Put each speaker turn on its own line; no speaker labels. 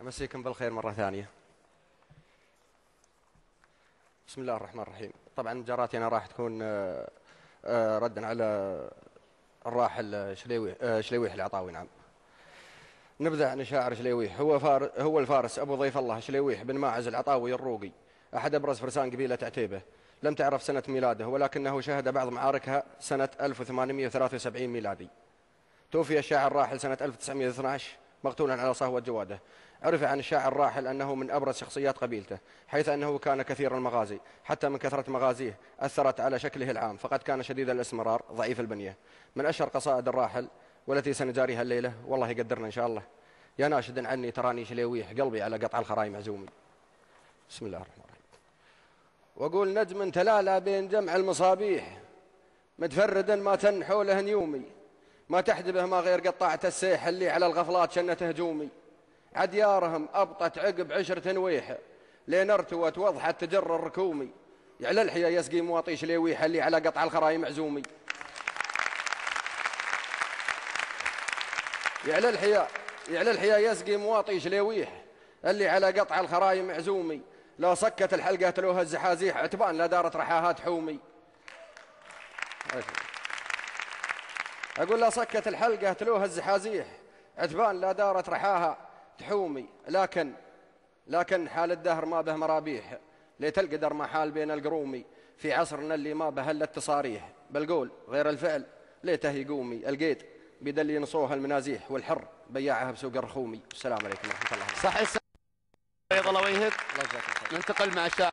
أمسيكم بالخير مرة ثانية. بسم الله الرحمن الرحيم. طبعا جاراتنا راح تكون ردا على الراحل شليويح العطاوي. نعم، نبذة عن الشاعر شليويح. هو الفارس أبو ضيف الله شليويح بن ماعز العطاوي الروقي، أحد أبرز فرسان قبيلة عتيبة. لم تعرف سنة ميلاده، ولكنه شهد بعض معاركها سنة 1873 ميلادي. توفي الشاعر الراحل سنة 1912 مقتولا على صهوة جواده. عرف عن الشاعر الراحل أنه من أبرز شخصيات قبيلته، حيث أنه كان كثير المغازي، حتى من كثرة مغازيه أثرت على شكله العام، فقد كان شديد الاسمرار ضعيف البنية. من أشهر قصائد الراحل والتي سنجاريها الليلة: والله يقدرنا إن شاء الله، يا ناشد عني تراني شليويح، قلبي على قطع الخرايم عزومي. بسم الله الرحمن الرحيم. وأقول: نجم تلالى بين جمع المصابيح، متفردا ما تنحو له نيومي، ما تحجبه ما غير قطعة السيح، اللي على الغفلات شنته هجومي. عديارهم أبطت عقب عشر تنويح، لين ارتوت وضحت تجر الركومي. يعلى الحيا يسقي مواطي شليويح، اللي على قطع الخرايم عزومي. يعلى الحيا يسقي مواطي شليويح، اللي على قطع الخرايم عزومي. لو سكت الحلقة تلوها الزحازيح، عتبان لا دارت رحاها حومي. أقول: لا سكت الحلقة تلوها الزحازيح، عتبان لا دارت رحاها تحومي. لكن حال الدهر ما به مرابيح، ليت القدر ما حال بين القرومي. في عصرنا اللي ما به الا التصاريح، بالقول غير الفعل ليته يقومي. القيد بيد اللي ينصوها المنازيح، والحر بياعها بسوق الرخومي. السلام عليكم ورحمة الله وبركاته.
صح. بيض الله وجهك. ننتقل مع الشاعر